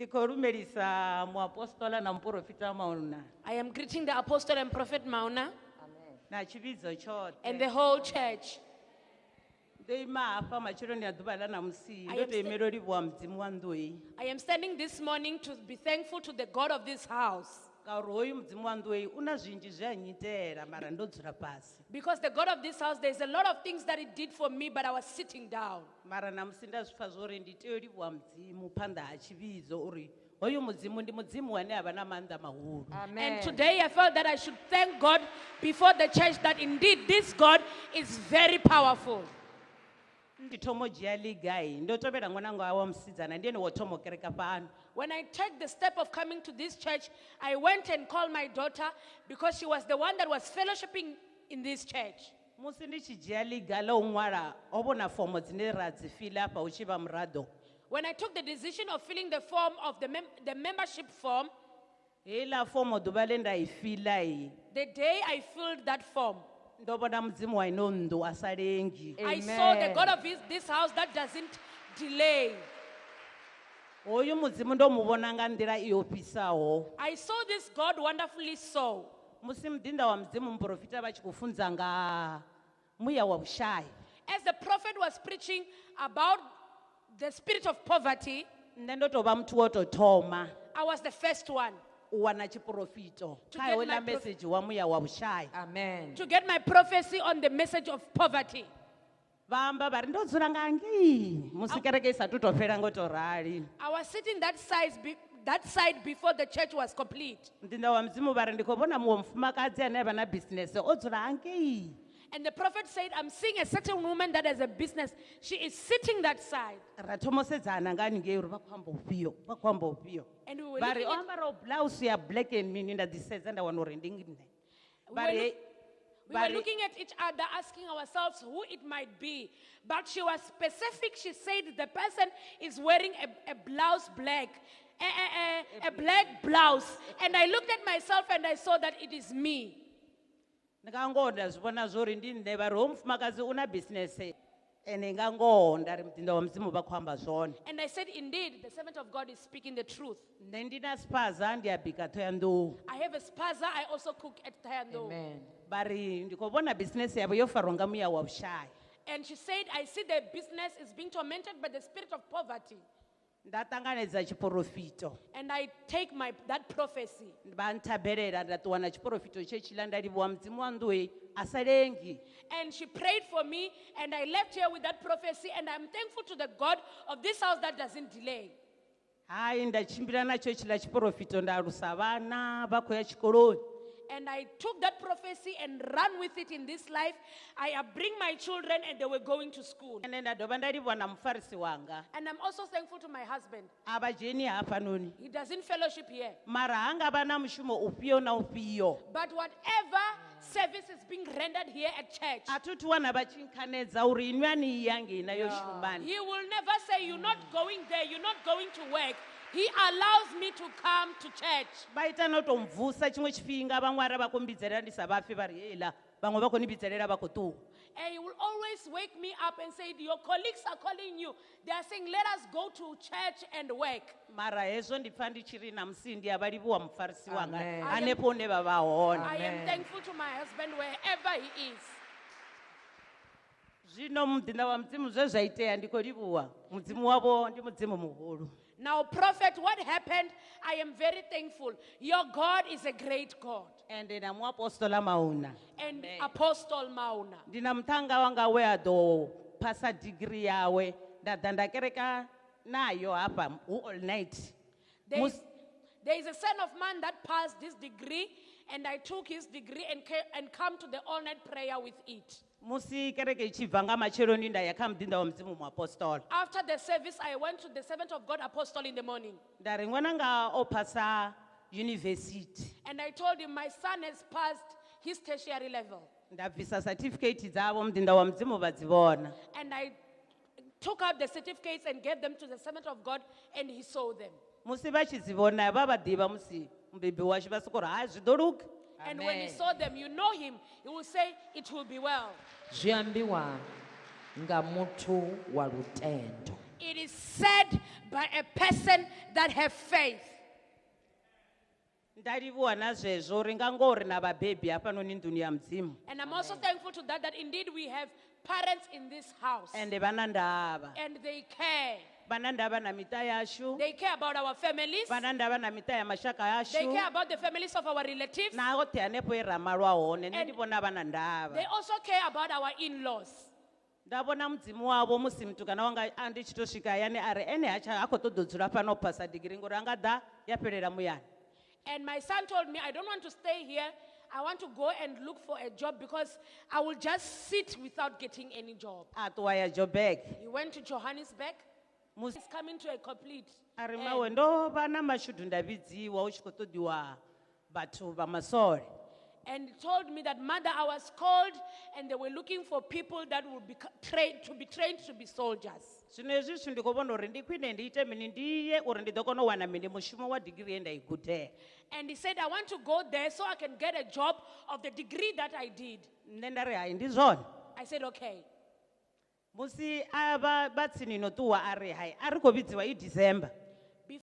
Ndikorumelisa muapostola na mprofita Mauna. I am greeting the apostle and prophet Mauna Na chibidzo chote. and the whole church. Ndoima apa machironi ya ḓuvha ḽa ṋamusi I ndo am to imela u livhuwa mudzimu wa nnḓu I am standing this morning to be thankful to the God of this house. ngauri hoyu mudzimu wa nnḓu una zwinzhi zwe a nyitela mara ndo dzula fhasi. Because the God of this house, there's a lot of things that He did for me, but I was sitting down. Mara ṋamusi nda zwi pfha zwori ndi tea u livhuwa mudzimu phanḓa ha tshivhidzo uri hoyu mudzimu ndi mudzimu wane avha na maanḓa mahulu. And today I felt that I should thank God before the church that indeed this God is very powerful. Ndi thomo dzhia ligai ndo tovhela ṅwananga wa musidzana ndi ene wo thoma u kereka fhano. When I took the step of coming to this church, I went and called my daughter because she was the one that was fellowshipping in this church. Musi ndi tshi dzhia liga ḽa u ṅwala ho vhona fomo dzine ra dzi fiḽa hafha hu tshi vha muraḓo. When I took the decision of filling the form of the membership form, Heiḽa fomo ḓuvha ḽe nda I fiḽa the day I filled that form, ndo vhona mudzimu wa ino nnḓu a sa lengi. I saw the God of this house that doesn't delay. Hoyu mudzimu ndo mu vhona nga nḓila I ofhisaho. I saw this God wonderfully so. Musi mudinda wa mudzimu mprofita vha tshi khou funza nga muya wa vhushai. As the prophet was preaching about the spirit of poverty, Nṋe ndo tou vha muthu wo tou thoma I was the first one u wana tshiprofito To kha get hoḽa my message wa muya wa vhushai. Amen. to get my prophecy on the message of poverty. Vha amba vha ri ndo dzula nga ngei musi kereke I sathu tou fhela ngo tou rali. I was sitting that side before the church was complete. Mudinda wa mudzimu vha ri ndi khou vhona muṅwe mufumakadzi ane a vha na business o dzula hangei. And the prophet said, I'm seeing a certain woman that has a business. She is sitting that side. Ra thoma u sedzana nga haningei uri vha khou amba ufhio vha khou amba ufhio. And we were Vha ri looking o at, ambara blouse ya black and mini nda ḓi sedza nda wana uri ndi nne. we Vha were, ri look- we vha were ri- looking at each other, asking ourselves who it might be. But she was specific. She said the person is wearing a blouse black, a black blouse. And I looked at myself and I saw that it is me. nga ngoho nda zwi vhona zwori ndi nṋe vha ri hoyu mufumakadzi u na business ene nga ngoho nda ri mudinda wa mudzimu vha khou amba zwone. And I said, indeed, the servant of God is speaking the truth. Nṋe ndi na spaza ndi a bika Thohoyandou. I have a spaza. I also cook at Tayando. Amen. Vha ri ndi khou vhona business yavho yo farwa nga muya wa vhushai. And she said, I see the business is being tormented by the spirit of poverty. Nda ṱanganedza tshiprofito. And I take that prophecy. Vha nthabelela nda ṱuwa na tshiprofito tshetshila nda livhuwa mudzimu wa nnḓu a sa lengi. And she prayed for me, and I left here with that prophecy, and I'm thankful to the God of this house that doesn't delay. Hai nda tshimbila nacho tshila tshiprofito nda alusa vhana vha khou ya tshikoloni. And I took that prophecy and ran with it in this life. I bring my children, and they were going to school. Ene nda dovha nda livhuwa na mufarisi wanga. And I'm also thankful to my husband. A vha dzheni hafhanoni. He doesn't fellowship here. Mara hanga vha na mushumo ufhio na ufhio. But whatever service is being rendered here at church, A thu thu wana vha tshi nkhanedza uri inwi a ni ya ngei na yo shumani. he will never say, you're not going there, you're not going to work. He allows me to come to church. Vha ita no tou mvusa tshiṅwe tshifhinga vhaṅwe ara vha khou mbidzelela ndi sa vhapfi vha ri heiḽa vhaṅwe vha khou ni mbidzelela vha khou ṱuwa. And he will always wake me up and say, your colleagues are calling you. They are saying, let us go to church and work. Mara hezwo ndi pfa ndi tshi ri na musi ndi a vha livhuwa mufarisi wanga Amen. hanefho hune vha vha hone. I am Amen. thankful to my husband wherever he is. Zwino mudinda wa mudzimu zwe zwa itea ndi khou livhuwa mudzimu wavho ndi mudzimu muhulu. Now, prophet, what happened? I am very thankful. Your God is a great God. Ende na muapostola Mauna. And Apostle Mauna. Ndina muthanga wanga we a ḓo phasa degree yawe nda ḓa nda kereka nayo hafha all night. There is a son of man that passed this degree, and I took his degree and come to the all-night prayer with it. Musi kereke I tshi bva nga matsheloni nda ya kha mudinda wa mudzimu muapostola. After the service, I went to the servant of God apostle in the morning. Nda ri ṅwananga o phasa university. And I told him, my son has passed his tertiary level. Nda bvisa certificate dzavho mudinda wa mudzimu vha dzi vhona. And I took out the certificates and gave them to the servant of God, and he saw them. Musi vha tshi dzi vhona vha vha ḓivha musi mubebi washu vha soko ri hai zwi ḓo luga. And when he saw them, you know him, he will say, it will be well. Zwiambiwa nga muthu wa lutendo. It is said by a person that have faith. ndalivhuwa na zwezwo uri nga ngori na vhabebi hafhanoni nduni ya mudzimu And I'm also thankful to that indeed we have parents in this house. ende vana ndava And they care. vana ndava na mita yashu They care about our families. vana ndava na mita ya mashaka They yashu care about the families of our relatives. na ote hanepo e ramalwa hone nṋe And- ndi vhona vana ndava They also care about our in-laws. ndavona mudzimu wavo musi mutukana wanga andi chitosvika hayani ari ene ha khou ṱoḓo dzula fano phasa digiri ngori anga ḓa ya fhelela muyani And my son told me, I don't want to stay here. I want to go and look for a job because I will just sit without getting any job. a ṱuwa ya Joburg He went to Johannesburg. musi He's coming to a complete. ari end. mawe ndo vha na mashudu nda vhidziwa hu tshi khou ṱoḓiwa vhathu vha masole And he told me that, Mother, I was called and they were looking for people that would be trained to be soldiers. zwino hezwi zwithu ndi khou vhona uri ndi khwine ndi ite mini ndi ye uri ndi ḓo kona u wana mini mushumo wa digiri ye nda i gudela And he said, I want to go there so I can get a job of the degree that I did. nṋe nda ri hai ndi zwone I said, okay. musi a vha tsini no ṱuwa a ri hai a ri khou vhidziwa i December